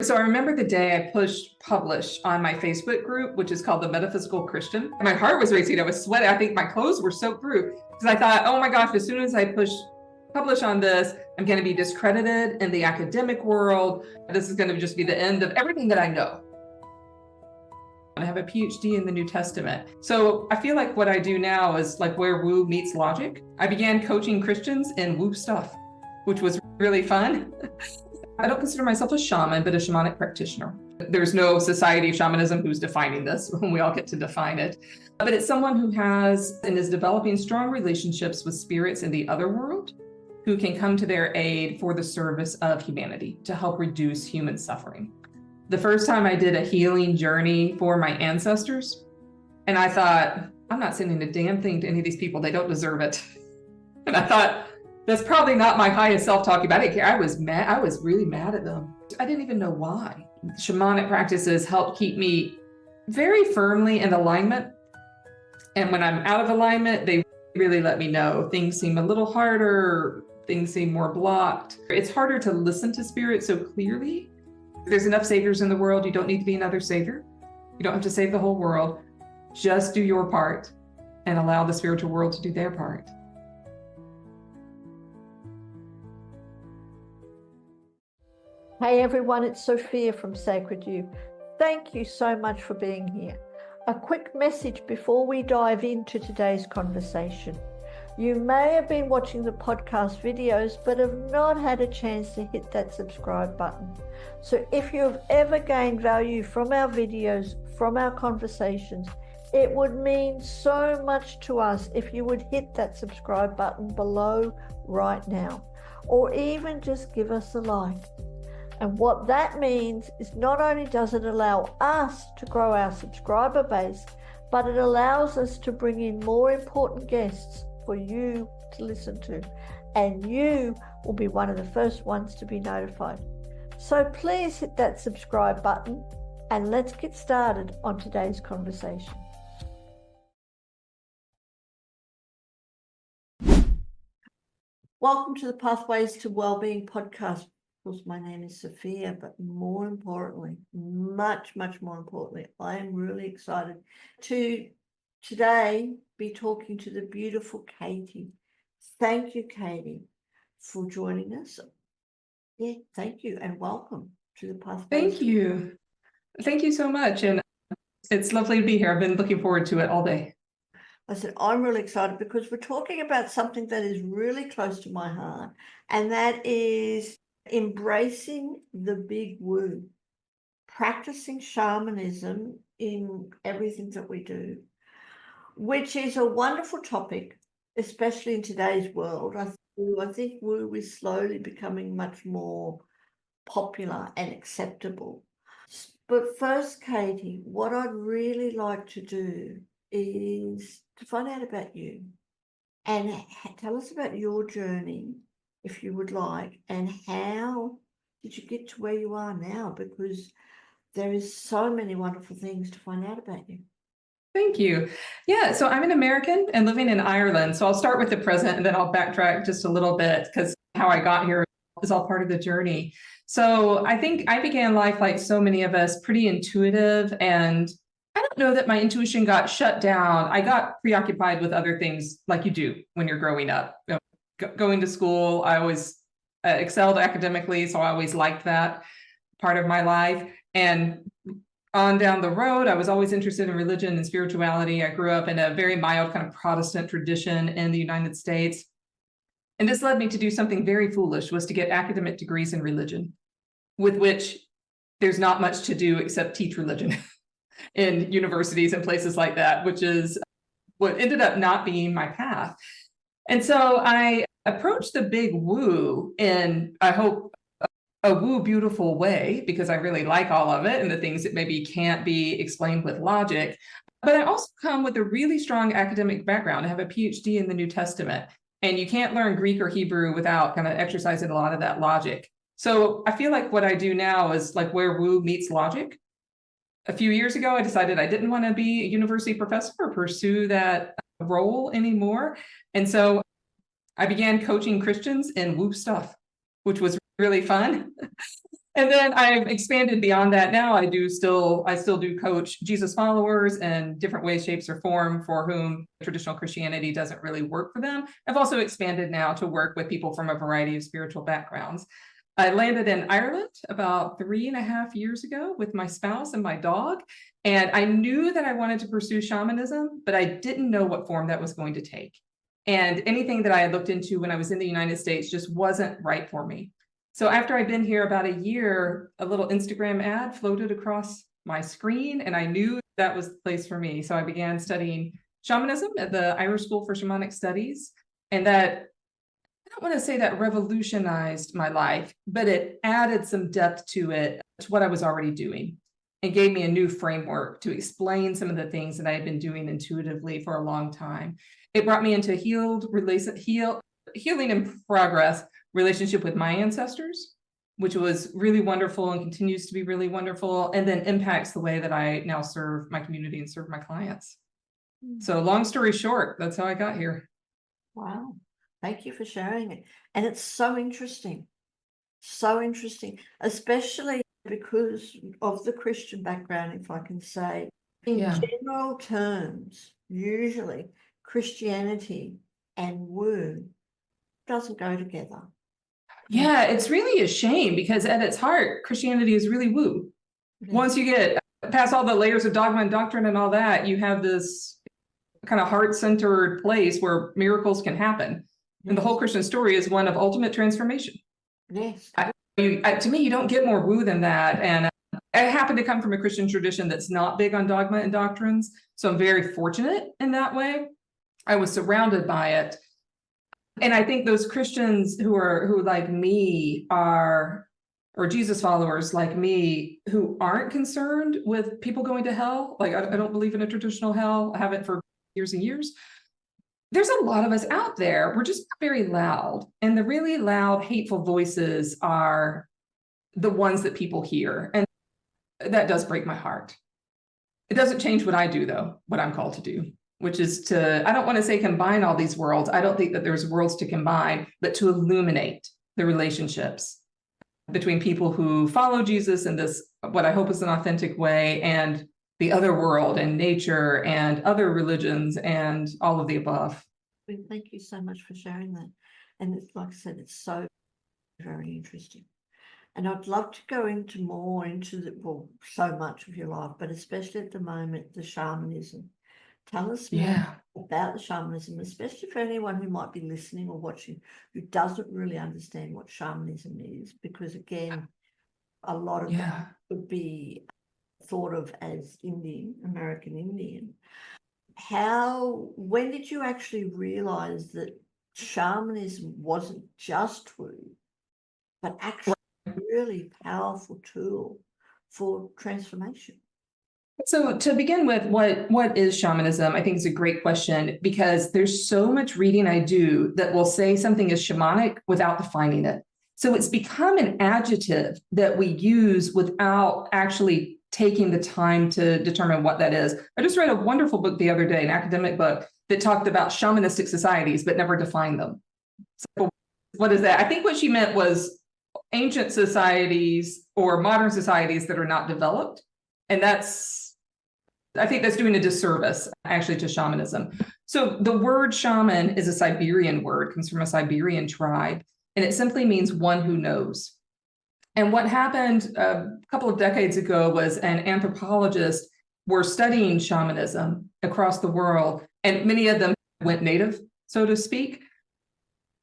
So I remember the day I pushed publish on my Facebook group, which is called the Metaphysical Christian. My heart was racing. I was sweating. I think my clothes were soaked through because I thought, oh my gosh, as soon as I publish on this, I'm going to be discredited in the academic world. This is going to just be the end of everything that I know. I have a PhD in the New Testament. So I feel like what I do now is like where woo meets logic. I began coaching Christians in woo stuff, which was really fun. I don't consider myself a shaman, but a shamanic practitioner. There's no society of shamanism who's defining this. We all get to define it. But it's someone who has and is developing strong relationships with spirits in the other world who can come to their aid for the service of humanity to help reduce human suffering. The first time I did a healing journey for my ancestors, and I thought, I'm not sending a damn thing to any of these people. They don't deserve it. And I thought, that's probably not my highest self-talk about it. I didn't care. I was mad. I was really mad at them. I didn't even know why. Shamanic practices help keep me very firmly in alignment. And when I'm out of alignment, they really let me know things seem a little harder, things seem more blocked. It's harder to listen to spirit so clearly. There's enough saviors in the world. You don't need to be another savior. You don't have to save the whole world. Just do your part and allow the spiritual world to do their part. Hey everyone, it's Sophia from Sacred You. Thank you so much for being here. A quick message before we dive into today's conversation. You may have been watching the podcast videos, but have not had a chance to hit that subscribe button. So if you have ever gained value from our videos, from our conversations, it would mean so much to us if you would hit that subscribe button below right now, or even just give us a like. And what that means is not only does it allow us to grow our subscriber base, but it allows us to bring in more important guests for you to listen to. And you will be one of the first ones to be notified. So please hit that subscribe button and let's get started on today's conversation. Welcome to the Pathways to Wellbeing podcast. Of course, my name is Sophia, but more importantly, much more importantly, I am really excited to today be talking to the beautiful Katy. Thank you, Katy, for joining us. Yeah, thank you and welcome to the Pathways. Thank you. Thank you so much. And it's lovely to be here. I've been looking forward to it all day. I said, I'm really excited because we're talking about something that is really close to my heart, and that is embracing the big woo, practicing shamanism in everything that we do, which is a wonderful topic, especially in today's world. I think woo is slowly becoming much more popular and acceptable. But first, Katy, what I'd really like to do is to find out about you and tell us about your journey, if you would like, and how did you get to where you are now? Because there is so many wonderful things to find out about you. Thank you. Yeah, so I'm an American and living in Ireland. So I'll start with the present and then I'll backtrack just a little bit because how I got here is all part of the journey. So I think I began life like so many of us, pretty intuitive, and I don't know that my intuition got shut down. I got preoccupied with other things like you do when you're growing up. Going to school, I always excelled academically, so I always liked that part of my life. And on down the road, I was always interested in religion and spirituality. I grew up in a very mild kind of Protestant tradition in the United States. And this led me to do something very foolish, was to get academic degrees in religion, with which there's not much to do except teach religion in universities and places like that, which is what ended up not being my path. And so I approached the big woo in, I hope, a woo beautiful way, because I really like all of it and the things that maybe can't be explained with logic. But I also come with a really strong academic background. I have a PhD in the New Testament, and you can't learn Greek or Hebrew without kind of exercising a lot of that logic. So I feel like what I do now is like where woo meets logic. A few years ago, I decided I didn't want to be a university professor or pursue that role anymore. And so I began coaching Christians in woo stuff, which was really fun. And then I've expanded beyond that. Now I still do coach Jesus followers in different ways, shapes, or form for whom traditional Christianity doesn't really work for them. I've also expanded now to work with people from a variety of spiritual backgrounds. I landed in Ireland about 3.5 years ago with my spouse and my dog. And I knew that I wanted to pursue shamanism, but I didn't know what form that was going to take. And anything that I had looked into when I was in the United States just wasn't right for me. So after I'd been here about a year, a little Instagram ad floated across my screen, and I knew that was the place for me. So I began studying shamanism at the Irish School for Shamanic Studies. And that, I don't want to say that revolutionized my life, but it added some depth to it, to what I was already doing, and gave me a new framework to explain some of the things that I had been doing intuitively for a long time. It brought me into healing in progress relationship with my ancestors, which was really wonderful and continues to be really wonderful, and then impacts the way that I now serve my community and serve my clients. So long story short, that's how I got here. Wow. Thank you for sharing it. And it's so interesting, especially because of the Christian background, if I can say. In general terms, usually Christianity and woo doesn't go together. Yeah, it's really a shame because at its heart, Christianity is really woo. Once you get past all the layers of dogma and doctrine and all that, you have this kind of heart-centered place where miracles can happen. And the whole Christian story is one of ultimate transformation. Yes. To me, you don't get more woo than that. And I happen to come from a Christian tradition that's not big on dogma and doctrines. So I'm very fortunate in that way. I was surrounded by it. And I think those Christians who like me are, or Jesus followers like me, who aren't concerned with people going to hell, like I don't believe in a traditional hell. I haven't for years and years. There's a lot of us out there. We're just very loud. And the really loud, hateful voices are the ones that people hear. And that does break my heart. It doesn't change what I do, though, what I'm called to do, which is to, I don't want to say combine all these worlds. I don't think that there's worlds to combine, but to illuminate the relationships between people who follow Jesus in this, what I hope is an authentic way, and the other world and nature and other religions and all of the above. Thank you so much for sharing that. And it's, like I said, it's so very interesting. And I'd love to go into more into the, well, so much of your life, but especially at the moment, the shamanism. Tell us more about the shamanism, especially for anyone who might be listening or watching who doesn't really understand what shamanism is, because again, a lot of that would be thought of as American Indian. When did you actually realize that shamanism wasn't just woo, but actually a really powerful tool for transformation? So to begin with, what is shamanism? I think is a great question, because there's so much reading I do that will say something is shamanic without defining it. So it's become an adjective that we use without actually taking the time to determine what that is. I just read a wonderful book the other day, an academic book, that talked about shamanistic societies, but never defined them. So what is that? I think what she meant was ancient societies or modern societies that are not developed. And I think that's doing a disservice actually to shamanism. So the word shaman is a Siberian word, comes from a Siberian tribe, and it simply means one who knows. And what happened a couple of decades ago was an anthropologist were studying shamanism across the world, and many of them went native, so to speak.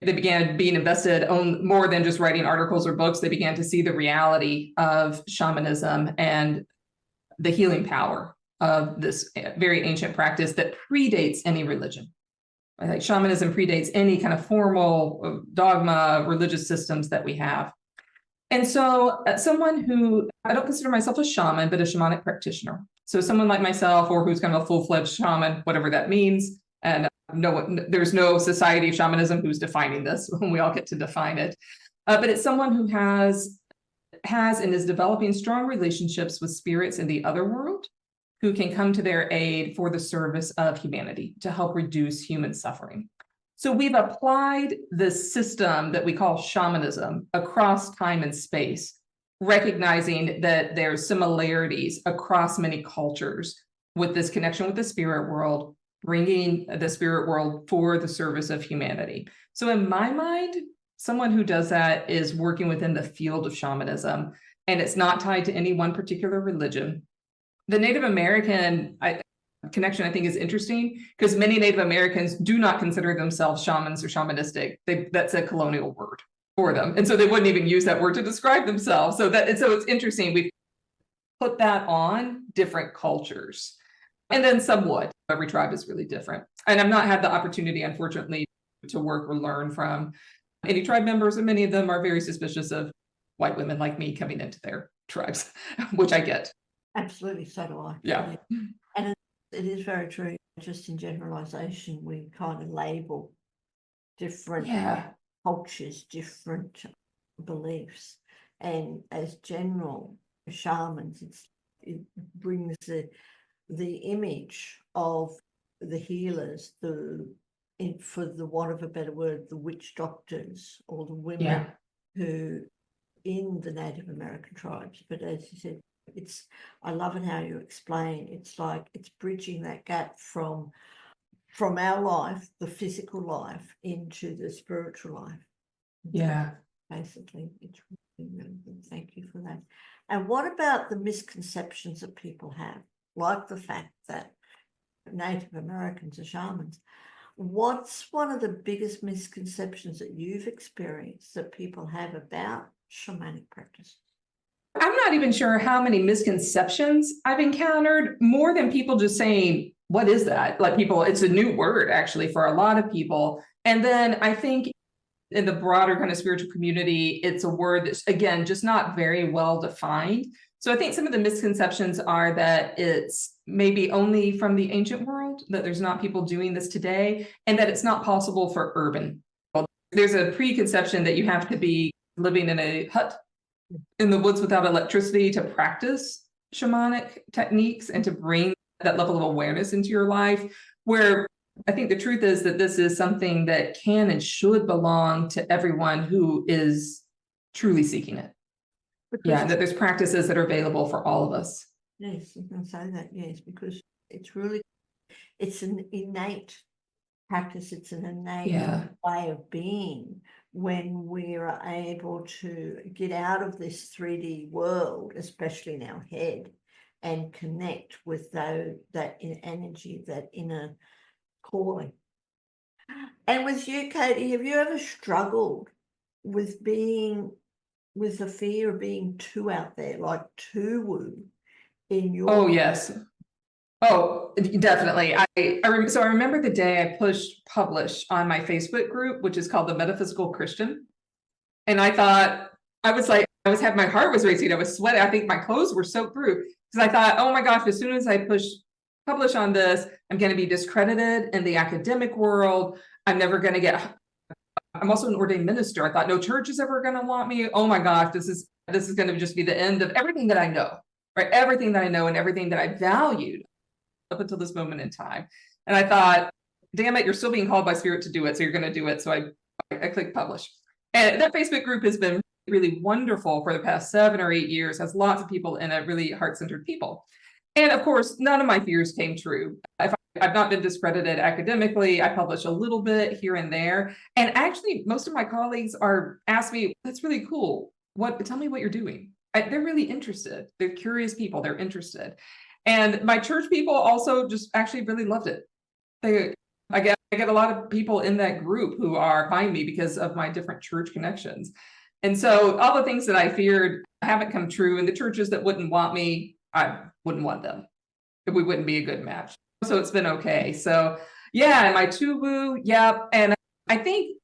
They began being invested on more than just writing articles or books. They began to see the reality of shamanism and the healing power of this very ancient practice that predates any religion. Like shamanism predates any kind of formal dogma, religious systems that we have. And so someone who, I don't consider myself a shaman, but a shamanic practitioner. So someone like myself, or who's kind of a full-fledged shaman, whatever that means. And there's no society of shamanism who's defining this. We all get to define it. But it's someone who has and is developing strong relationships with spirits in the other world who can come to their aid for the service of humanity to help reduce human suffering. So we've applied this system that we call shamanism across time and space recognizing that there's similarities across many cultures with this connection with the spirit world, bringing the spirit world for the service of humanity. So in my mind, someone who does that is working within the field of shamanism, and it's not tied to any one particular religion. The Native American connection, I think, is interesting because many Native Americans do not consider themselves shamans or shamanistic. That's a colonial word for them. And so they wouldn't even use that word to describe themselves. So it's interesting. We've put that on different cultures. And then some would. Every tribe is really different. And I've not had the opportunity, unfortunately, to work or learn from any tribe members, and many of them are very suspicious of white women like me coming into their tribes, which I get. Absolutely, so do I. Yeah. And it is very true. Just in generalization, we kind of label different cultures, different beliefs. And as general shamans, it brings the image of the healers, for the want of a better word, the witch doctors or the women who in the Native American tribes. But as you said, I love it how you explain. It's like it's bridging that gap from our life, the physical life, into the spiritual life. Yeah. Basically, it's really, really good. Thank you for that. And what about the misconceptions that people have, like the fact that Native Americans are shamans? What's one of the biggest misconceptions that you've experienced that people have about shamanic practice? I'm not even sure how many misconceptions I've encountered, more than people just saying, what is that? Like it's a new word actually for a lot of people. And then I think in the broader kind of spiritual community, it's a word that's, again, just not very well defined. So I think some of the misconceptions are that it's maybe only from the ancient world, that there's not people doing this today, and that it's not possible for urban. There's a preconception that you have to be living in a hut in the woods without electricity to practice shamanic techniques and to bring that level of awareness into your life, where I think the truth is that this is something that can and should belong to everyone who is truly seeking it. And that there's practices that are available for all of us. Yes, you can say that, yes, because it's an innate practice, it's an innate way of being when we are able to get out of this 3D world, especially in our head, and connect with that energy, that inner calling. And with you, Katy, have you ever struggled with the fear of being too out there, like too woo in your... Oh, yes. Oh, definitely. So I remember the day I pushed publish on my Facebook group, which is called the Metaphysical Christian. And I thought, my heart was racing. I was sweating. I think my clothes were soaked through because I thought, oh my gosh, as soon as I publish on this, I'm going to be discredited in the academic world. I'm also an ordained minister. I thought no church is ever going to want me. Oh my gosh, this is going to just be the end of everything that I know, right? Everything that I know and everything that I valued up until this moment in time. And I thought, damn it, you're still being called by spirit to do it. So you're going to do it. So I clicked publish. And that Facebook group has been really wonderful for the past 7 or 8 years, has lots of people in it, really heart-centered people. And of course, none of my fears came true. I've not been discredited academically. I publish a little bit here and there. And actually, most of my colleagues ask me, that's really cool. Tell me what you're doing. They're really interested. They're curious people. They're interested. And my church people also just actually really loved it. I get a lot of people in that group who find me because of my different church connections. And so all the things that I feared haven't come true. And the churches that wouldn't want me, I wouldn't want them. We wouldn't be a good match. So it's been okay. So yeah, am I too woo? Yeah. And I think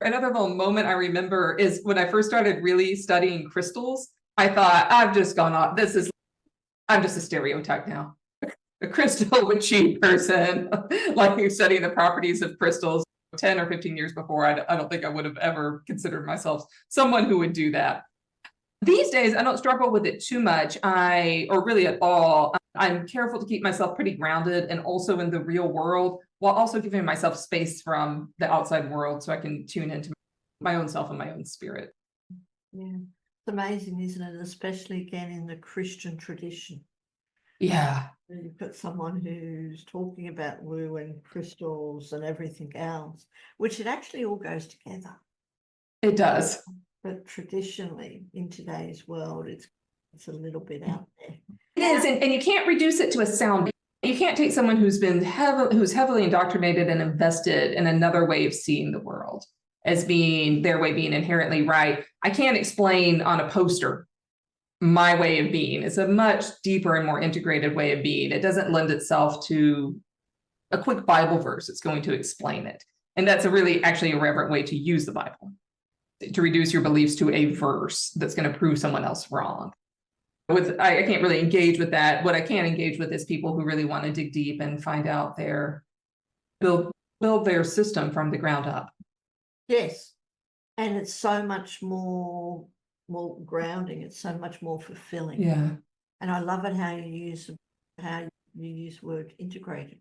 another little moment I remember is when I first started really studying crystals, I thought, I've just gone off. I'm just a stereotype now. A crystal witchy person, like you're studying the properties of crystals 10 or 15 years before. I don't think I would have ever considered myself someone who would do that. These days, I don't struggle with it too much, or really at all. I'm careful to keep myself pretty grounded and also in the real world, while also giving myself space from the outside world so I can tune into my own self and my own spirit. Yeah. It's amazing, isn't it? Especially again in the Christian tradition. Yeah, You've got someone who's talking about woo and crystals and everything else, which it actually all goes together. it does. But traditionally, in today's world, it's a little bit out there. It is, and you can't reduce it to a sound. You can't take someone who's heavily indoctrinated and invested in another way of seeing the world as being their way being inherently right. I can't explain on a poster my way of being. It's a much deeper and more integrated way of being. It doesn't lend itself to a quick Bible verse that's going to explain it. And that's a really actually irreverent way to use the Bible, to reduce your beliefs to a verse that's going to prove someone else wrong. I can't really engage with that. What I can engage with is people who really want to dig deep and find out build their system from the ground up. Yes. And it's so much more grounding. It's so much more fulfilling. Yeah. And I love it how you use the word integrated.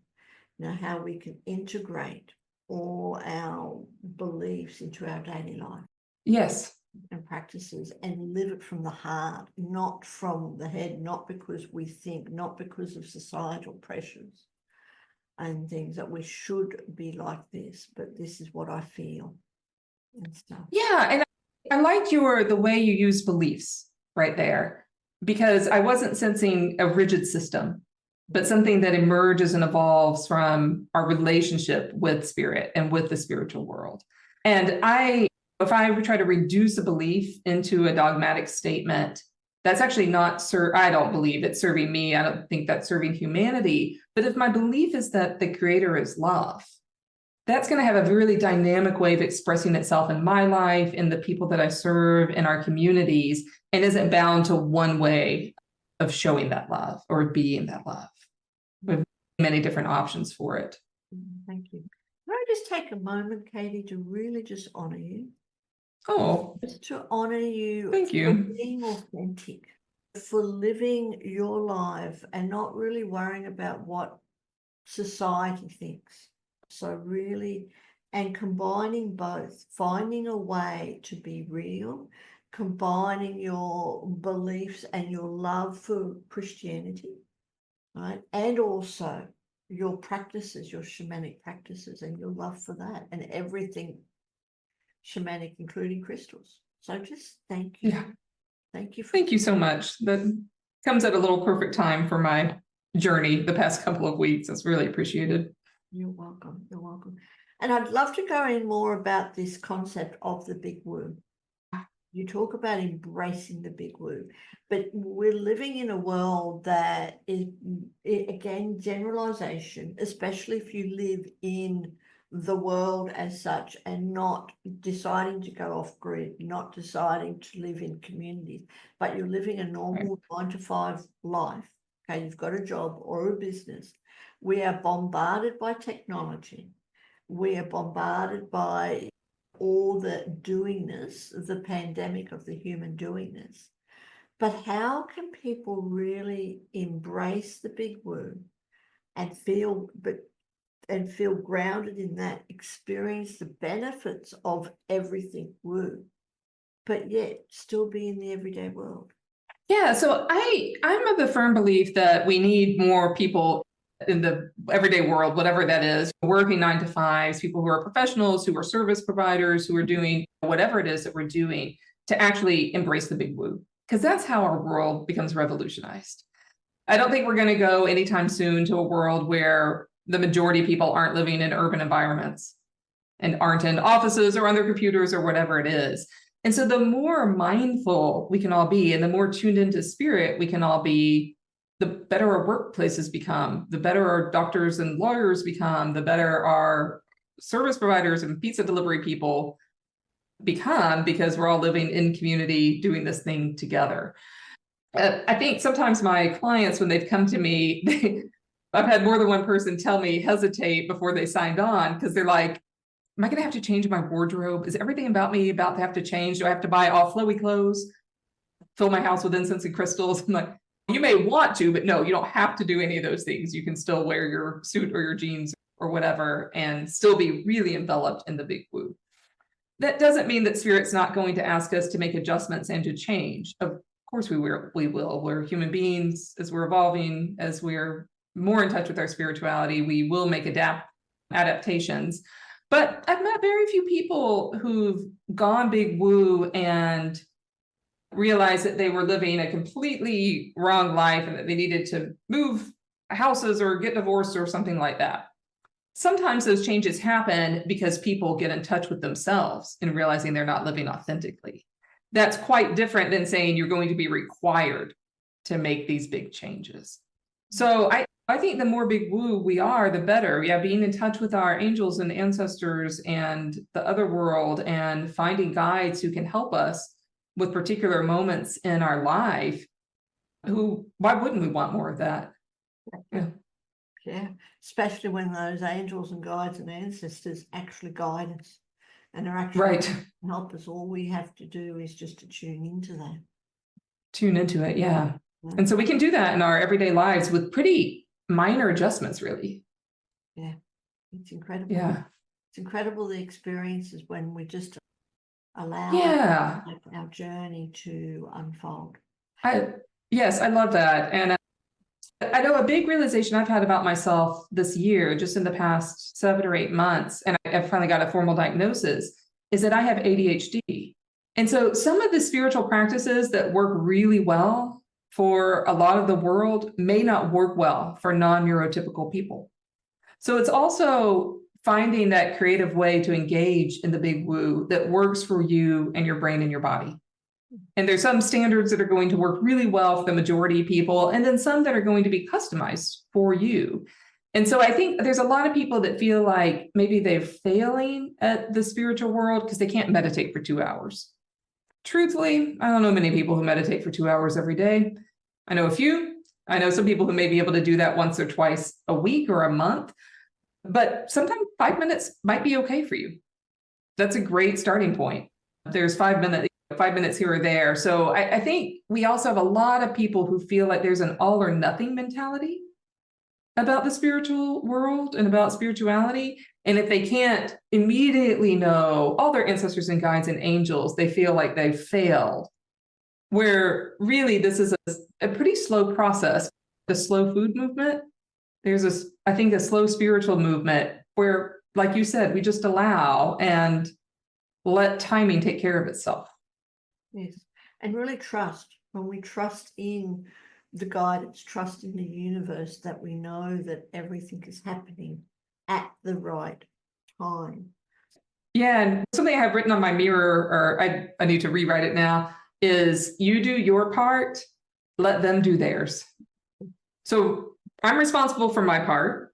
Now, how we can integrate all our beliefs into our daily life. Yes. And practices and live it from the heart, not from the head, not because we think, not because of societal pressures and things that we should be like this, but this is what I feel and stuff. Yeah, and I liked the way you use beliefs right there, because I wasn't sensing a rigid system, but something that emerges and evolves from our relationship with spirit and with the spiritual world. And if I try to reduce a belief into a dogmatic statement, that's actually not, I don't believe it's serving me. I don't think that's serving humanity. But if my belief is that the creator is love, that's going to have a really dynamic way of expressing itself in my life, in the people that I serve, in our communities, and isn't bound to one way of showing that love or being that love. We have many different options for it. Thank you. Can I just take a moment, Katy, to really just honor you? Oh, just to honor you. Thank you. For being authentic, for living your life and not really worrying about what society thinks. So really, and combining both, finding a way to be real, combining your beliefs and your love for Christianity, right? And also your practices, your shamanic practices and your love for that and everything shamanic, including crystals. So just thank you. Yeah. Thank you. Thank you so much. That comes at a little perfect time for my journey the past couple of weeks. It's really appreciated. You're welcome. You're welcome. And I'd love to go in more about this concept of the big woo. You talk about embracing the big woo, but we're living in a world that is, again, generalization, especially if you live in the world as such and not deciding to go off grid, not deciding to live in communities, but you're living a normal 9-to-5 life. Okay, you've got a job or a business. We are bombarded by technology. We are bombarded by all the doingness, the pandemic of the human doingness. But how can people really embrace the big woo and feel grounded in that, experience the benefits of everything woo, but yet still be in the everyday world? Yeah, so I'm of the firm belief that we need more people in the everyday world, whatever that is, working 9-to-5s, people who are professionals, who are service providers, who are doing whatever it is that we're doing, to actually embrace the big woo, because that's how our world becomes revolutionized. I don't think we're going to go anytime soon to a world where the majority of people aren't living in urban environments and aren't in offices or on their computers or whatever it is. And so the more mindful we can all be and the more tuned into spirit we can all be, the better our workplaces become, the better our doctors and lawyers become, the better our service providers and pizza delivery people become, because we're all living in community doing this thing together. I think sometimes my clients, when they've come to me, I've had more than one person tell me hesitate before they signed on, because they're like, am I going to have to change my wardrobe? Is everything about me about to have to change? Do I have to buy all flowy clothes, fill my house with incense and crystals? I'm like, you may want to, but no, you don't have to do any of those things. You can still wear your suit or your jeans or whatever and still be really enveloped in the big woo. that doesn't mean that spirit's not going to ask us to make adjustments and to change. Of course we will. We're human beings. As we're evolving, as we're more in touch with our spirituality, we will make adaptations. But I've met very few people who've gone big woo and realized that they were living a completely wrong life and that they needed to move houses or get divorced or something like that. Sometimes those changes happen because people get in touch with themselves and realizing they're not living authentically. That's quite different than saying you're going to be required to make these big changes. So I think the more big woo we are, the better. Yeah, being in touch with our angels and ancestors and the other world and finding guides who can help us with particular moments in our life. Why wouldn't we want more of that? Yeah, especially when those angels and guides and ancestors actually guide us and are actually right. help us. All we have to do is just to tune into that. Tune into it, yeah. And so we can do that in our everyday lives with pretty minor adjustments, really. Yeah, it's incredible. Yeah. It's incredible the experiences when we just allow our journey to unfold. Yes, I love that. And I know a big realization I've had about myself this year, just in the past 7 or 8 months, and I've finally got a formal diagnosis, is that I have ADHD. And so some of the spiritual practices that work really well for a lot of the world may not work well for non-neurotypical people. So it's also finding that creative way to engage in the big woo that works for you and your brain and your body. And there's some standards that are going to work really well for the majority of people, and then some that are going to be customized for you. And so I think there's a lot of people that feel like maybe they're failing at the spiritual world because they can't meditate for 2 hours. Truthfully, I don't know many people who meditate for 2 hours every day. I know a few. I know some people who may be able to do that once or twice a week or a month, but sometimes 5 minutes might be okay for you. That's a great starting point. There's 5 minutes here or there. So I think we also have a lot of people who feel like there's an all or nothing mentality about the spiritual world and about spirituality. And if they can't immediately know all their ancestors and guides and angels, they feel like they've failed. Where really this is a pretty slow process. The slow food movement, there's I think a slow spiritual movement where, like you said, we just allow and let timing take care of itself. Yes, and really trust. When we trust in the guidance, trust in the universe, that we know that everything is happening at the right time. Yeah, and something I have written on my mirror, or I need to rewrite it now, is you do your part, let them do theirs. So I'm responsible for my part,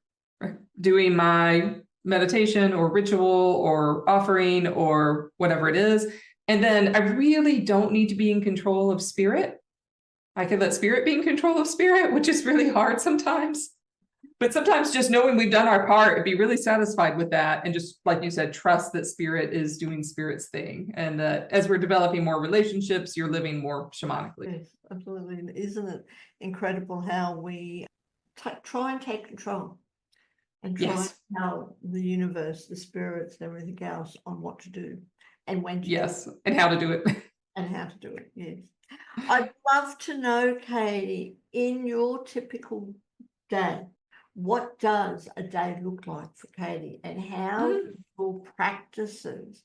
doing my meditation or ritual or offering or whatever it is. And then I really don't need to be in control of spirit. I can let spirit be in control of spirit, which is really hard sometimes. But sometimes just knowing we've done our part and be really satisfied with that. And just, like you said, trust that spirit is doing spirit's thing. And that as we're developing more relationships, you're living more shamanically. Yes, absolutely. And isn't it incredible how we try and take control and try and tell the universe, the spirits, and everything else on what to do and when to do it. And how to do it. And how to do it, yes. I'd love to know, Katy, in your typical day, what does a day look like for Katy, and how do your practices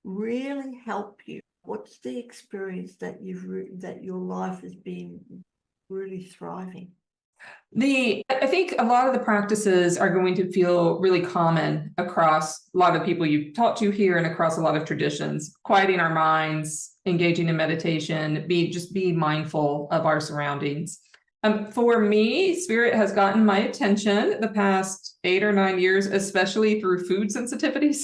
really help you? What's the experience that that your life has been really thriving? I think a lot of the practices are going to feel really common across a lot of people you've talked to here and across a lot of traditions. Quieting our minds, engaging in meditation, be mindful of our surroundings. For me, spirit has gotten my attention the past 8 or 9 years, especially through food sensitivities,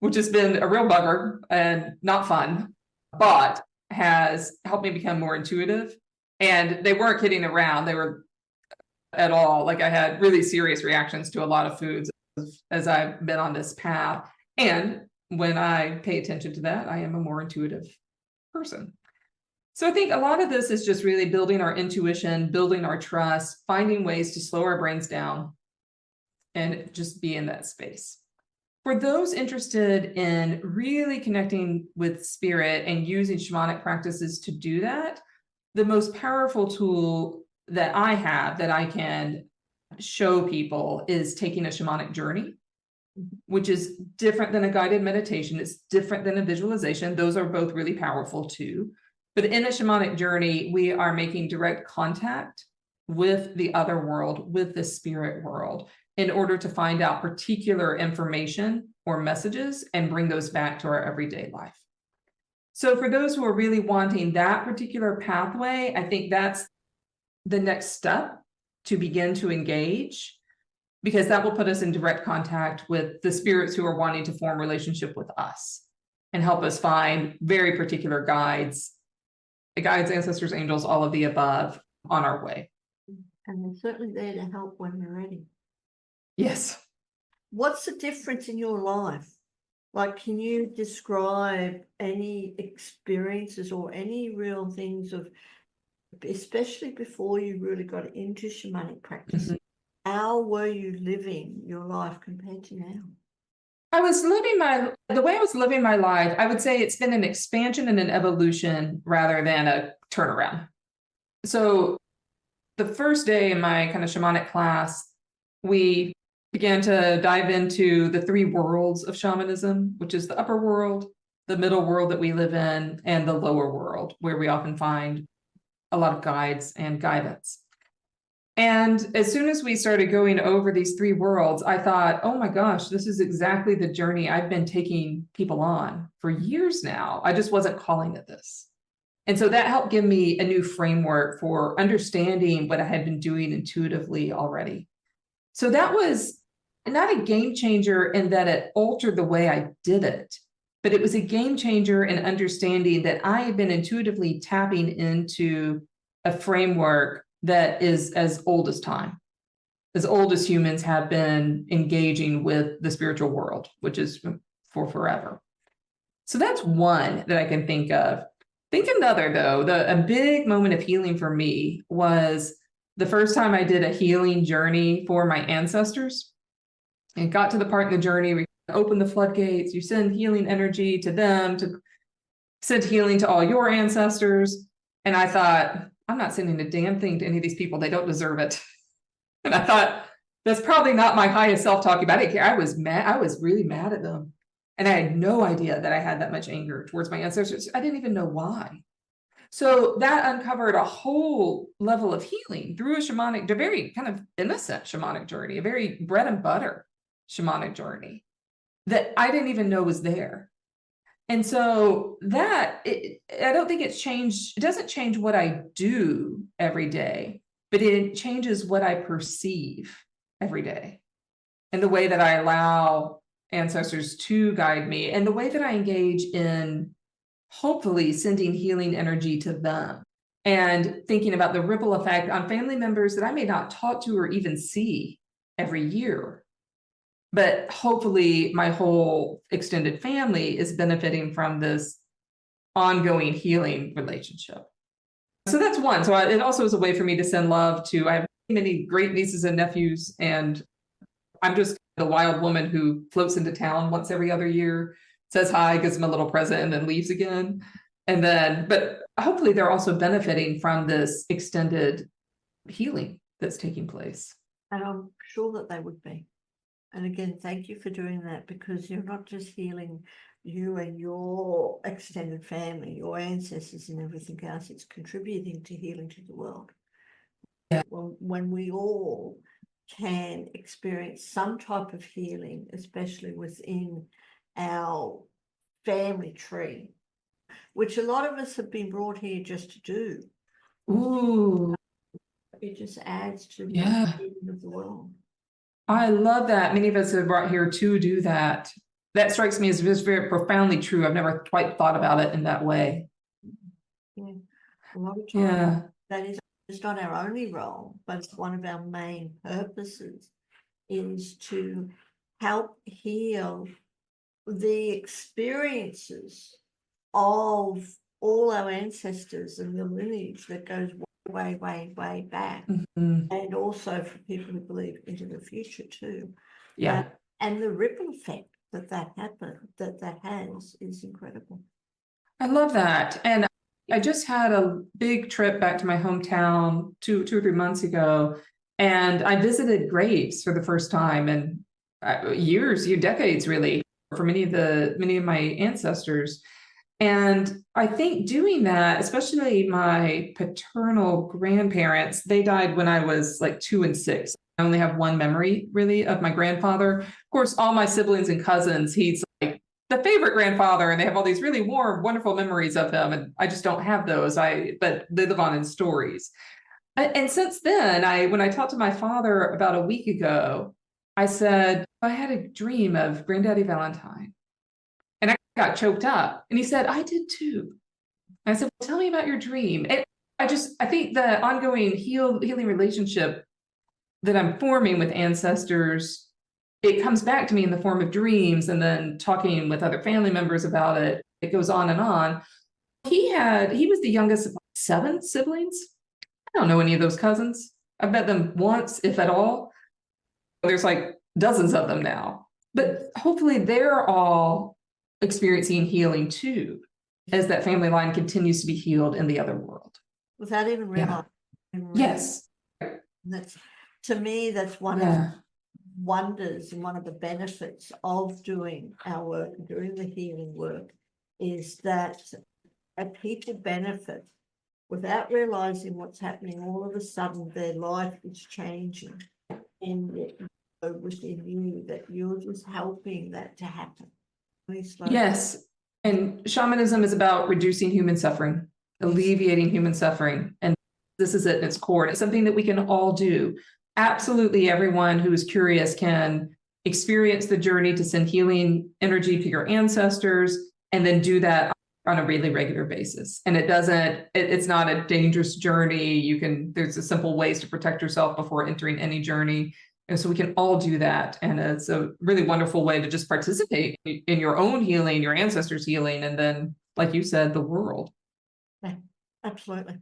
which has been a real bugger and not fun, but has helped me become more intuitive. And they weren't kidding around. They were at all. Like, I had really serious reactions to a lot of foods as I've been on this path. And when I pay attention to that, I am a more intuitive person. So I think a lot of this is just really building our intuition, building our trust, finding ways to slow our brains down and just be in that space. For those interested in really connecting with spirit and using shamanic practices to do that, the most powerful tool that I have that I can show people is taking a shamanic journey, which is different than a guided meditation. It's different than a visualization. Those are both really powerful too. But in a shamanic journey, we are making direct contact with the other world, with the spirit world, in order to find out particular information or messages and bring those back to our everyday life. So for those who are really wanting that particular pathway, I think that's the next step to begin to engage, because that will put us in direct contact with the spirits who are wanting to form relationship with us and help us find very particular guides, ancestors, angels, all of the above on our way. And they're certainly there to help when we're ready. Yes. What's the difference in your life? Like, can you describe any experiences or any real things of, especially before you really got into shamanic practice, how were you living your life compared to now? The way I was living my life, I would say it's been an expansion and an evolution rather than a turnaround. So the first day in my kind of shamanic class, we began to dive into the three worlds of shamanism, which is the upper world, the middle world that we live in, and the lower world, where we often find a lot of guides and guidance. And as soon as we started going over these three worlds, I thought, oh my gosh, this is exactly the journey I've been taking people on for years now. I just wasn't calling it this. And so that helped give me a new framework for understanding what I had been doing intuitively already. So that was not a game changer in that it altered the way I did it, but it was a game changer in understanding that I had been intuitively tapping into a framework that is as old as time, as old as humans have been engaging with the spiritual world, which is for forever. So that's one that I can think of. Think another, though, a big moment of healing for me was the first time I did a healing journey for my ancestors. And got to the part in the journey where you open the floodgates, you send healing energy to them, to send healing to all your ancestors. And I thought, I'm not sending a damn thing to any of these people. They don't deserve it. And I thought, that's probably not my highest self-talk about it. I was mad. I was really mad at them. And I had no idea that I had that much anger towards my ancestors. I didn't even know why. So that uncovered a whole level of healing through a very kind of innocent shamanic journey, a very bread and butter shamanic journey that I didn't even know was there. And so I don't think it's changed. It doesn't change what I do every day, but it changes what I perceive every day and the way that I allow ancestors to guide me and the way that I engage in hopefully sending healing energy to them and thinking about the ripple effect on family members that I may not talk to or even see every year. But hopefully my whole extended family is benefiting from this ongoing healing relationship. So that's one. So it also is a way for me to send love to, I have many great nieces and nephews, and I'm just the wild woman who floats into town once every other year, says hi, gives them a little present, and then leaves again. But hopefully they're also benefiting from this extended healing that's taking place. And I'm sure that they would be. And again, thank you for doing that, because you're not just healing you and your extended family, your ancestors and everything else, it's contributing to healing to the world. Yeah. Well, when we all can experience some type of healing, especially within our family tree, which a lot of us have been brought here just to do. Ooh. It just adds to the healing of the world. I love that. Many of us are brought here to do that. That strikes me as just very profoundly true. I've never quite thought about it in that way. Yeah. A lot of times that is it's not our only role, but it's one of our main purposes, is to help heal the experiences of all our ancestors and the lineage that goes way, way, way back. And also for people who believe into the future too. Yeah. And the ripple effect that happened, that has, is incredible. I love that. And I just had a big trip back to my hometown two or 3 months ago, and I visited graves for the first time in decades, really, for many of my ancestors. And I think doing that, especially my paternal grandparents, they died when I was like 2 and 6. I only have one memory really of my grandfather. Of course, all my siblings and cousins, he's like the favorite grandfather, and they have all these really warm, wonderful memories of him. And I just don't have those. But they live on in stories. And since then, when I talked to my father about a week ago, I said, I had a dream of Granddaddy Valentine. And I got choked up. And he said, I did too. And I said, well, tell me about your dream. And I think the ongoing healing relationship that I'm forming with ancestors, it comes back to me in the form of dreams, and then talking with other family members about it. It goes on and on. He was the youngest of 7 siblings. I don't know any of those cousins. I've met them once, if at all. There's like dozens of them now. But hopefully they're all experiencing healing too, as that family line continues to be healed in the other world. Without even realizing. Yeah. Yes. That's, to me, that's one of the wonders and one of the benefits of doing our work, doing the healing work, is that people benefit without realizing what's happening. All of a sudden their life is changing, and within you that you're just helping that to happen. Yes. And shamanism is about reducing human suffering, alleviating human suffering. And this is it at its core. And it's something that we can all do. Absolutely everyone who is curious can experience the journey to send healing energy to your ancestors, and then do that on a really regular basis. And it's not a dangerous journey. There's a simple ways to protect yourself before entering any journey. And so we can all do that. And it's a really wonderful way to just participate in your own healing, your ancestors' healing, and then, like you said, the world. Yeah, absolutely.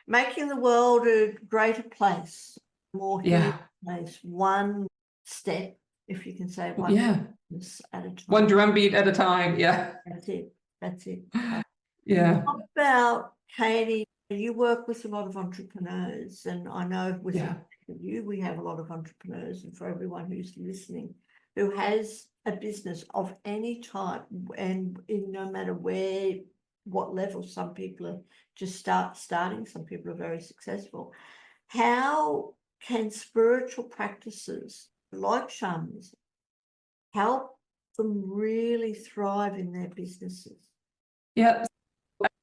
Making the world a greater place, more healing place, one step, if you can say one at a time. One drumbeat at a time. Yeah. That's it. Yeah. What about, Katy, you work with a lot of entrepreneurs, and I know with you, we have a lot of entrepreneurs, and for everyone who's listening who has a business of any type, and in no matter what level, some people are just starting, some people are very successful. How can spiritual practices like shamanism help them really thrive in their businesses? Yeah.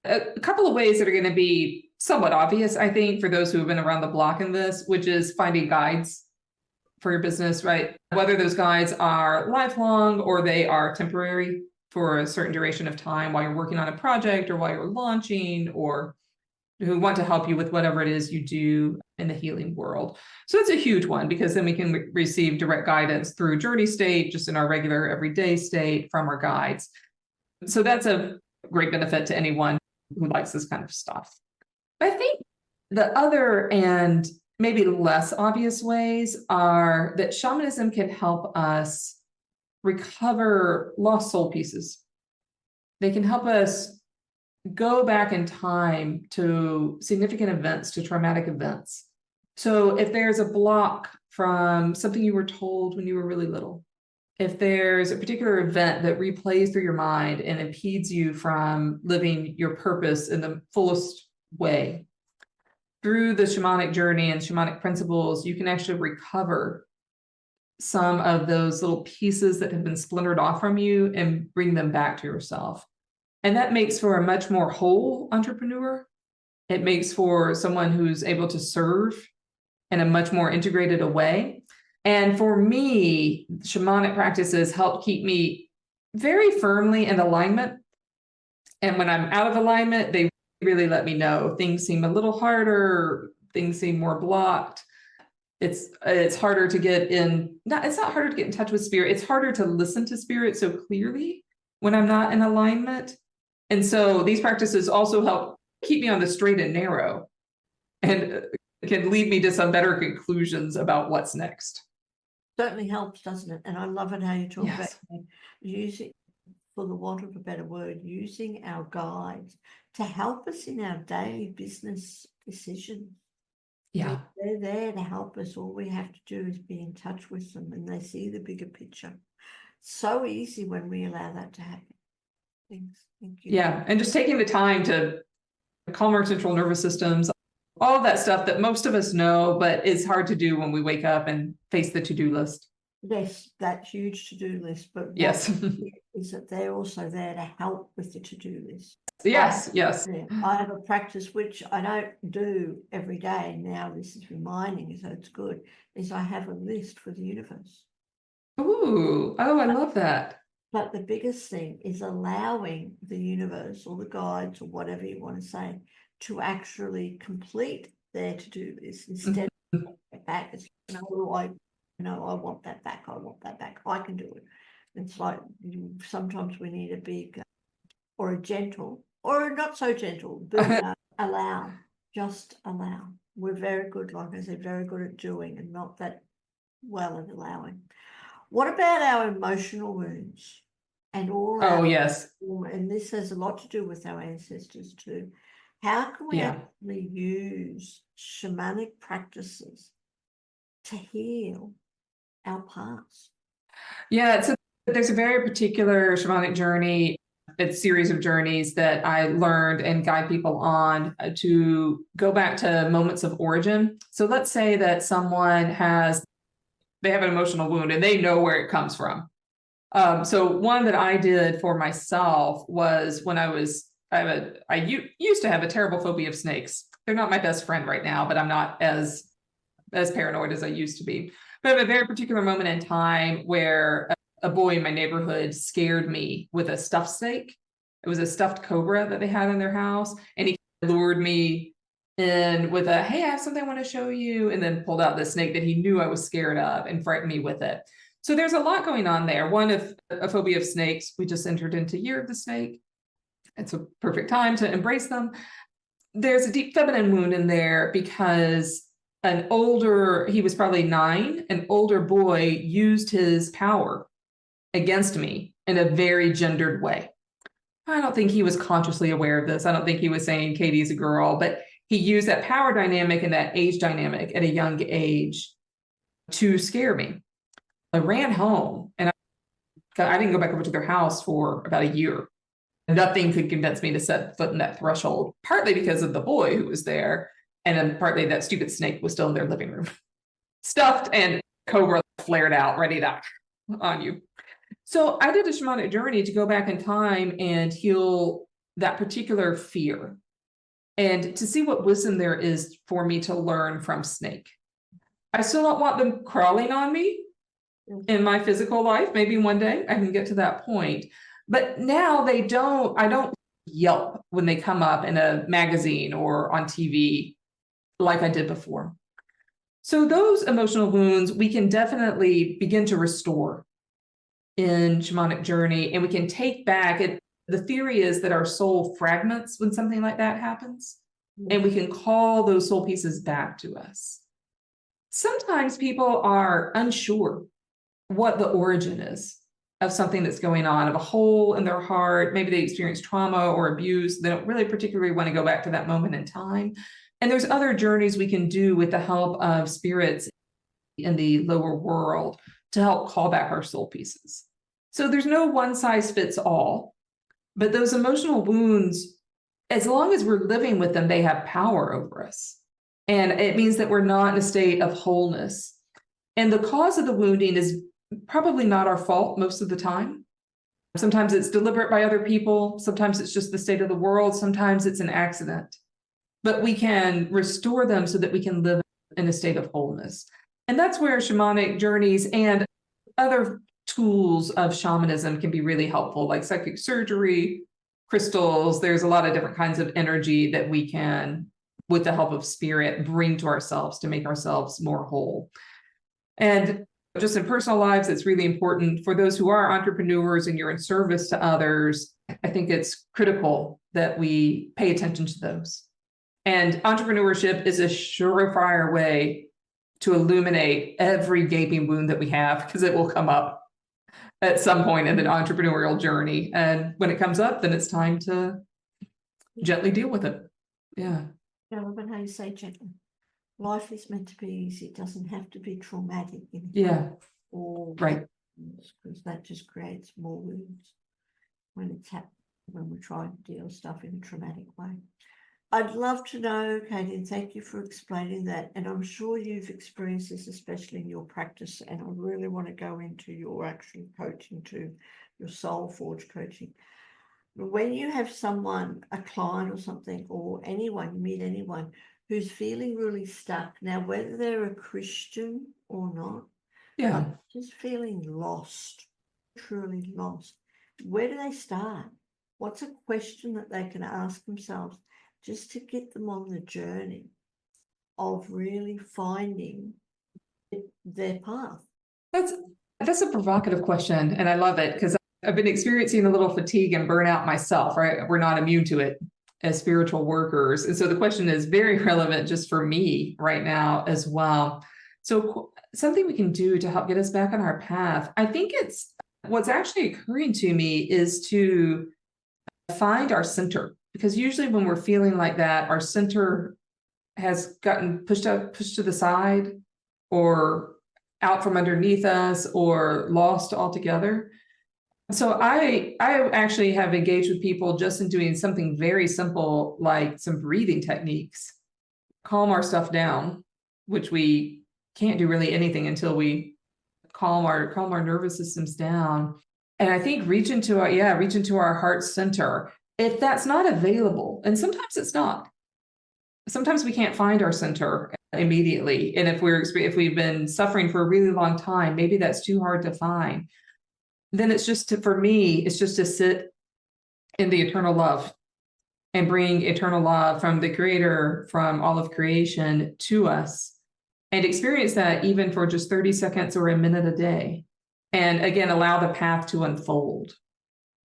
A couple of ways that are going to be somewhat obvious, I think, for those who have been around the block in this, which is finding guides for your business, right? Whether those guides are lifelong or they are temporary for a certain duration of time while you're working on a project or while you're launching, or who want to help you with whatever it is you do in the healing world. So it's a huge one, because then we can receive direct guidance through journey state, just in our regular everyday state, from our guides. So that's a great benefit to anyone who likes this kind of stuff. I think the other and maybe less obvious ways are that shamanism can help us recover lost soul pieces. They can help us go back in time to significant events, to traumatic events. So if there's a block from something you were told when you were really little, if there's a particular event that replays through your mind and impedes you from living your purpose in the fullest way, through the shamanic journey and shamanic principles, you can actually recover some of those little pieces that have been splintered off from you and bring them back to yourself. And that makes for a much more whole entrepreneur. It makes for someone who's able to serve in a much more integrated a way. And for me, shamanic practices help keep me very firmly in alignment. And when I'm out of alignment, they really let me know things seem a little harder, things seem more blocked. It's harder to get in, it's not harder to get in touch with spirit. It's harder to listen to spirit so clearly when I'm not in alignment. And so these practices also help keep me on the straight and narrow, and can lead me to some better conclusions about what's next. Certainly helps, doesn't it? And I love it how you talk about Yes. using, for the want of a better word, using our guides to help us in our daily business decisions. Yeah. They're there to help us. All we have to do is be in touch with them, and they see the bigger picture. So easy when we allow that to happen. Thanks. Thank you. Yeah. And just taking the time to calm our central nervous systems, all of that stuff that most of us know, but it's hard to do when we wake up and face the to-do list. Yes, that huge to-do list, but Yes. is that they're also there to help with the to-do list. Yes. Yes. I have a practice which I don't do every day. Now this is reminding me, so it's good, is I have a list for the universe. Ooh. Oh, I love that. But the biggest thing is allowing the universe or the guides or whatever you want to say to actually complete their to-do list instead of back. It's, I want that back. I want that back. I can do it. It's like sometimes we need a big or a gentle or a not so gentle, but allow, just allow. We're very good, like I said, very good at doing and not that well at allowing. What about our emotional wounds and all Oh, yes. And this has a lot to do with our ancestors too. How can we actually use shamanic practices to heal our past? Yeah, there's a very particular shamanic journey, a series of journeys that I learned and guide people on to go back to moments of origin. So let's say that someone they have an emotional wound and they know where it comes from. So one that I did for myself was when I used to have a terrible phobia of snakes. They're not my best friend right now, but I'm not as paranoid as I used to be. But I have a very particular moment in time where a boy in my neighborhood scared me with a stuffed snake. It was a stuffed cobra that they had in their house. And he lured me in with a, hey, I have something I want to show you. And then pulled out the snake that he knew I was scared of and frightened me with it. So there's a lot going on there. One of a phobia of snakes. We just entered into Year of the Snake. It's a perfect time to embrace them. There's a deep feminine wound in there because he was probably 9, an older boy used his power against me in a very gendered way. I don't think he was consciously aware of this. I don't think he was saying Katie's a girl, but he used that power dynamic and that age dynamic at a young age to scare me. I ran home and I didn't go back over to their house for about a year. Nothing could convince me to set foot in that threshold, partly because of the boy who was there, and then partly that stupid snake was still in their living room, stuffed and cobra flared out, ready to on you. So I did a shamanic journey to go back in time and heal that particular fear and to see what wisdom there is for me to learn from snake. I still don't want them crawling on me in my physical life. Maybe one day I can get to that point. But now I don't yelp when they come up in a magazine or on TV like I did before. So those emotional wounds, we can definitely begin to restore in shamanic journey, and we can take back it. The theory is that our soul fragments when something like that happens, and we can call those soul pieces back to us. Sometimes people are unsure what the origin is of something that's going on, of a hole in their heart. Maybe they experienced trauma or abuse. They don't really particularly want to go back to that moment in time. And there's other journeys we can do with the help of spirits in the lower world to help call back our soul pieces. So there's no one size fits all, but those emotional wounds, as long as we're living with them, they have power over us. And it means that we're not in a state of wholeness. And the cause of the wounding is probably not our fault most of the time. Sometimes it's deliberate by other people. Sometimes it's just the state of the world. Sometimes it's an accident. But we can restore them so that we can live in a state of wholeness. And that's where shamanic journeys and other tools of shamanism can be really helpful, like psychic surgery, crystals. There's a lot of different kinds of energy that we can, with the help of spirit, bring to ourselves to make ourselves more whole. And just in personal lives, it's really important for those who are entrepreneurs and you're in service to others. I think it's critical that we pay attention to those. And entrepreneurship is a surefire way to illuminate every gaping wound that we have, because it will come up at some point in the entrepreneurial journey. And when it comes up, then it's time to gently deal with it. Yeah. I love how you say gently. Life is meant to be easy. It doesn't have to be traumatic. Yeah. Or right. Because that just creates more wounds when it's happening, when we try and deal with stuff in a traumatic way. I'd love to know, Katy, and thank you for explaining that. And I'm sure you've experienced this, especially in your practice. And I really want to go into your actual coaching too, your Soul Forge coaching. When you have someone, a client or something, or anyone, you meet anyone who's feeling really stuck, now whether they're a Christian or not, Yeah. just feeling lost, truly lost, where do they start? What's a question that they can ask themselves just to get them on the journey of really finding their path? That's a provocative question, and I love it, because I've been experiencing a little fatigue and burnout myself, right? We're not immune to it as spiritual workers. And so the question is very relevant just for me right now as well. So something we can do to help get us back on our path, I think it's what's actually occurring to me is to find our center, because usually when we're feeling like that, our center has gotten pushed to the side, or out from underneath us, or lost altogether. So I actually have engaged with people just in doing something very simple, like some breathing techniques, calm our stuff down, which we can't do really anything until we calm our nervous systems down. And I think reach into our heart center. If that's not available, and sometimes it's not, sometimes we can't find our center immediately. And if we've been suffering for a really long time, maybe that's too hard to find. Then it's just to sit in the eternal love and bring eternal love from the Creator, from all of creation to us, and experience that even for just 30 seconds or a minute a day. And again, allow the path to unfold.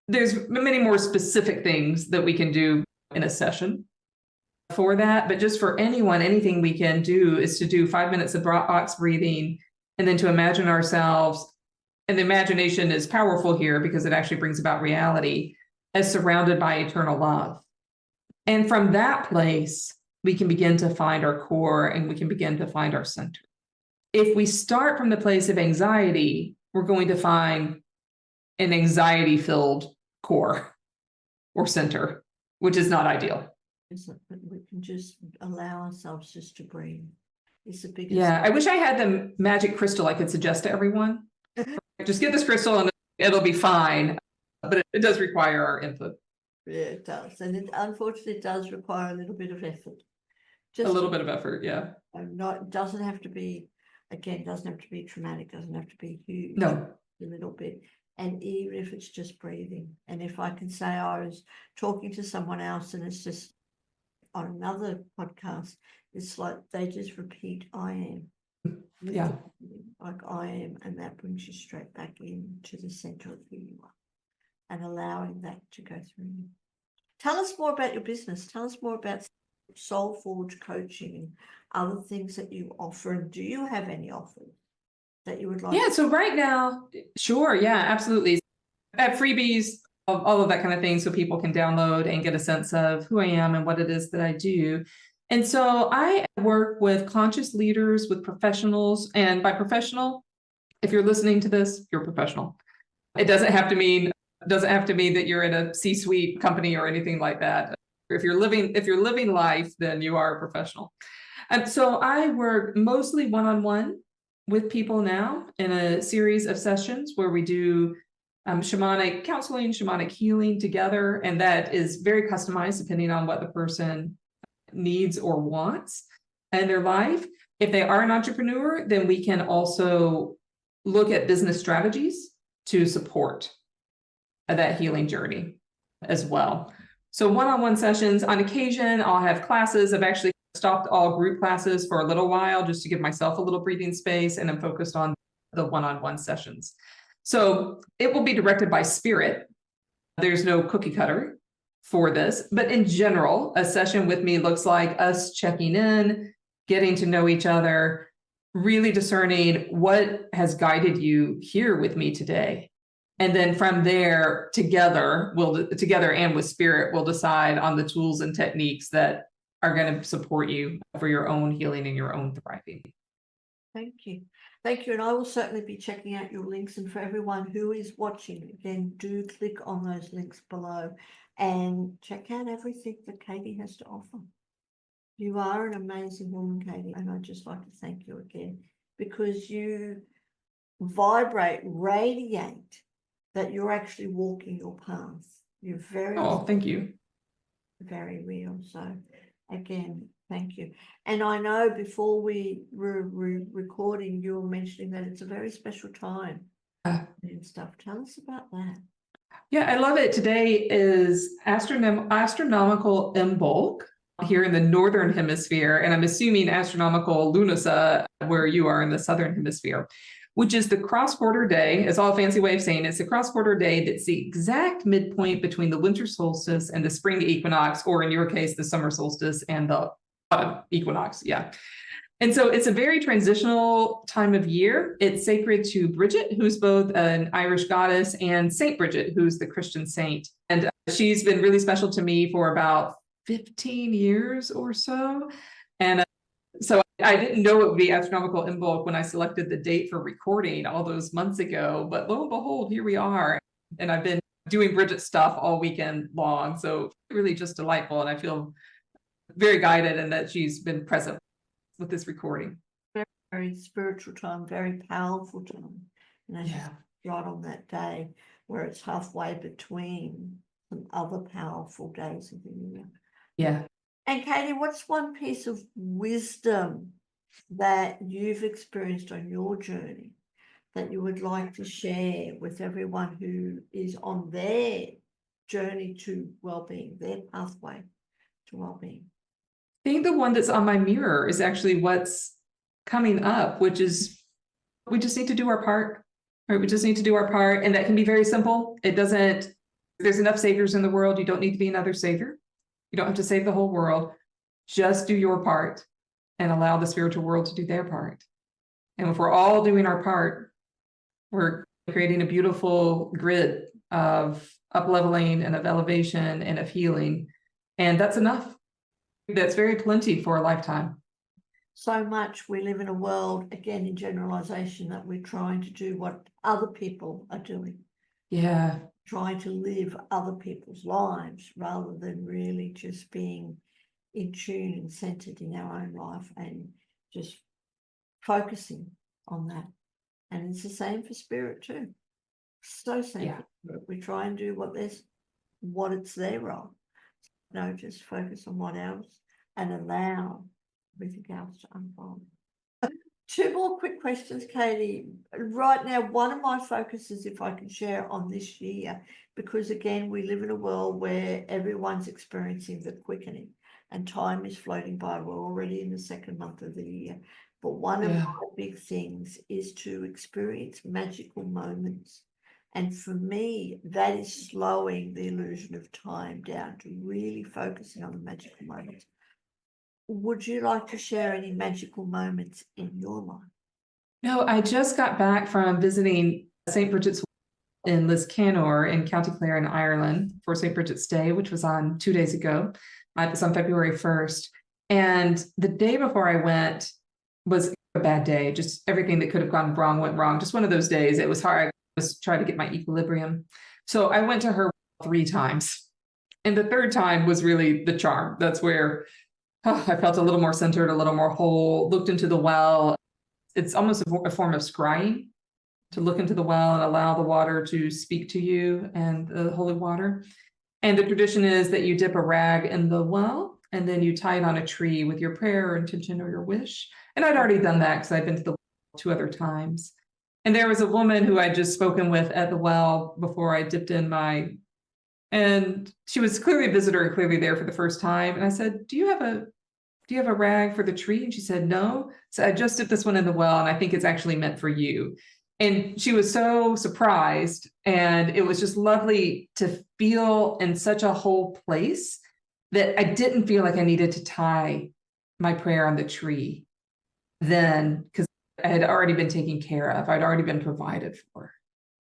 There's many more specific things that we can do in a session for that, but just for anyone, anything we can do is to do 5 minutes of box breathing, and then to imagine ourselves. And the imagination is powerful here because it actually brings about reality, as surrounded by eternal love. And from that place, we can begin to find our core, and we can begin to find our center. If we start from the place of anxiety, we're going to find an anxiety-filled core or center, which is not ideal. We can just allow ourselves just to breathe. It's the biggest. Yeah, I wish I had the magic crystal I could suggest to everyone. Just get this crystal and it'll be fine. But it does require our input. Yeah, it does. And it unfortunately does require a little bit of effort. Just a little bit of effort, yeah. Doesn't have to be traumatic, doesn't have to be huge. No. A little bit. And even if it's just breathing. And if I can say I was talking to someone else and it's just on another podcast, it's like they just repeat, I am. Yeah. Like I am, and that brings you straight back into the center of who you are, and allowing that to go through you. Tell us more about your business. Tell us more about Soul Forge coaching and other things that you offer. And do you have any offers that you would like? Yeah, so right now, sure, yeah, absolutely. I have freebies, all of that kind of thing, so people can download and get a sense of who I am and what it is that I do. And so I work with conscious leaders, with professionals, and by professional, if you're listening to this, you're a professional. It doesn't have to mean that you're in a C-suite company or anything like that. If you're living life, then you are a professional. And so I work mostly one-on-one with people now in a series of sessions where we do shamanic counseling, shamanic healing together, and that is very customized depending on what the person needs or wants in their life. If they are an entrepreneur, then we can also look at business strategies to support that healing journey as well. So one-on-one sessions. On occasion, I'll have classes. I've actually stopped all group classes for a little while just to give myself a little breathing space, and I'm focused on the one-on-one sessions. So it will be directed by spirit. There's no cookie cutter for this, but in general, a session with me looks like us checking in, getting to know each other, really discerning what has guided you here with me today. And then from there, together and with spirit, we'll decide on the tools and techniques that are going to support you for your own healing and your own thriving. Thank you. Thank you. And I will certainly be checking out your links. And for everyone who is watching, again, do click on those links below and check out everything that Katy has to offer. You are an amazing woman, Katy, and I'd just like to thank you again, because you vibrate, radiate that you're actually walking your path. You're very, thank you. Very real. So again, thank you. And I know before we were recording, you were mentioning that it's a very special time and stuff. Tell us about that. Yeah, I love it. Today is astronomical Imbolc here in the northern hemisphere, and I'm assuming astronomical Lunasa where you are in the southern hemisphere, which is the cross-border day. It's all a fancy way of saying it's the cross-border day that's the exact midpoint between the winter solstice and the spring equinox, or in your case, the summer solstice and the autumn equinox. Yeah. And so it's a very transitional time of year. It's sacred to Bridget, who's both an Irish goddess, and Saint Bridget, who's the Christian saint. And she's been really special to me for about 15 years or so. And so I didn't know it would be astronomical Imbolc when I selected the date for recording all those months ago, but lo and behold, here we are. And I've been doing Bridget stuff all weekend long. So really just delightful. And I feel very guided and that she's been present with this recording. Very, very spiritual time, very powerful time. And as right on that day where it's halfway between some other powerful days of the year. Yeah. And Katy, what's one piece of wisdom that you've experienced on your journey that you would like to share with everyone who is on their journey to well-being, their pathway to well-being? I think the one that's on my mirror is actually what's coming up, which is we just need to do our part, right? We just need to do our part. And that can be very simple. There's enough saviors in the world. You don't need to be another savior. You don't have to save the whole world. Just do your part and allow the spiritual world to do their part. And if we're all doing our part, we're creating a beautiful grid of up-leveling and of elevation and of healing. And that's enough. That's very plenty for a lifetime. So much we live in a world, again, in generalization, that we're trying to do what other people are doing. Yeah. Trying to live other people's lives rather than really just being in tune and centered in our own life and just focusing on that. And it's the same for spirit too. So same for spirit. We try and do what it's their role. No, just focus on what else and allow everything else to unfold. Two more quick questions, Katy. Right now, one of my focuses, if I can share on this year, because again, we live in a world where everyone's experiencing the quickening and time is floating by. We're already in the second month of the year. But one of my big things is to experience magical moments. And for me, that is slowing the illusion of time down to really focusing on the magical moments. Would you like to share any magical moments in your life? No, I just got back from visiting St. Bridget's in Liscannor in County Clare in Ireland for St. Bridget's Day, which was on 2 days ago. It was on February 1st. And the day before I went was a bad day. Just everything that could have gone wrong went wrong. Just one of those days. It was hard. I was trying to get my equilibrium. So I went to her 3 times. And the third time was really the charm. That's where I felt a little more centered, a little more whole, looked into the well. It's almost a form of scrying, to look into the well and allow the water to speak to you and the holy water. And the tradition is that you dip a rag in the well and then you tie it on a tree with your prayer or intention or your wish. And I'd already done that because I'd been to the well 2 other times. And there was a woman who I'd just spoken with at the well before I dipped in and she was clearly a visitor and clearly there for the first time. And I said, do you have a rag for the tree? And she said, no. So I just dipped this one in the well and I think it's actually meant for you. And she was so surprised. And it was just lovely to feel in such a whole place that I didn't feel like I needed to tie my prayer on the tree then, because I had already been taken care of. I'd already been provided for.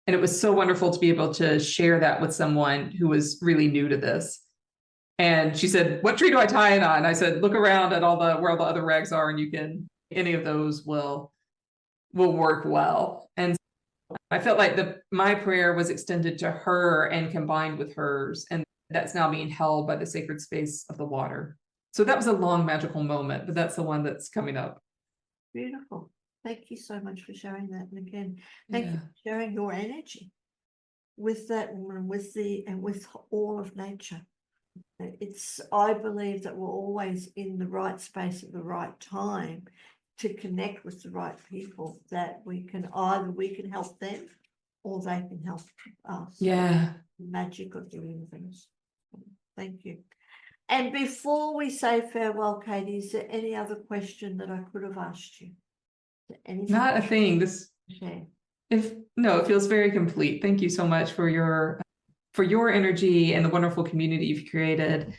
And it was so wonderful to be able to share that with someone who was really new to this. And she said, "What tree do I tie it on?" I said, "Look around at where all the other rags are, and any of those will work well." And I felt like my prayer was extended to her and combined with hers. And that's now being held by the sacred space of the water. So that was a long magical moment, but that's the one that's coming up. Beautiful. Thank you so much for sharing that. And again, thank you for sharing your energy with that woman, with all of nature. I believe that we're always in the right space at the right time to connect with the right people, that we can help them or they can help us. Yeah. The magic of the universe. Thank you. And before we say farewell, Katy, is there any other question that I could have asked you? Not a thing. It feels very complete. Thank you so much for your energy and the wonderful community you've created,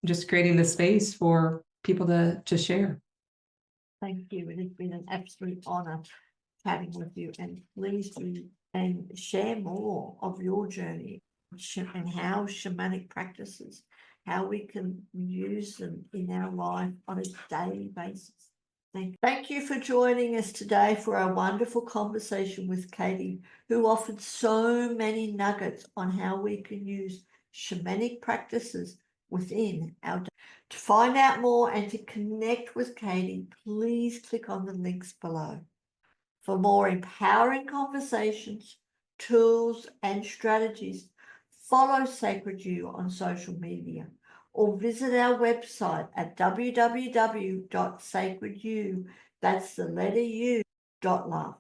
just creating the space for people to share. Thank you. It has been an absolute honor chatting with you, and please do and share more of your journey and how shamanic practices, how we can use them in our life on a daily basis. Thank you for joining us today for our wonderful conversation with Katy, who offered so many nuggets on how we can use shamanic practices within our day. To find out more and to connect with Katy, please click on the links below. For more empowering conversations, tools, and strategies, follow Sacred You on social media, or visit our website at www.sacredyou, that's the letter U, .love.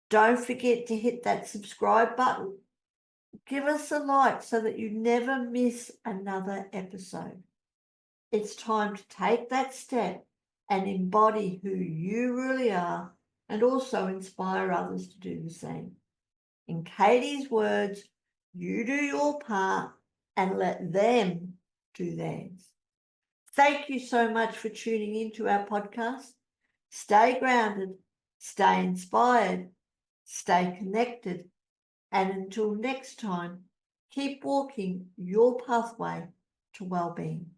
Don't forget to hit that subscribe button. Give us a like so that you never miss another episode. It's time to take that step and embody who you really are, and also inspire others to do the same. In Katy's words, you do your part and let them do theirs. Thank you so much for tuning into our podcast. Stay grounded, stay inspired, stay connected, and until next time, keep walking your pathway to well-being.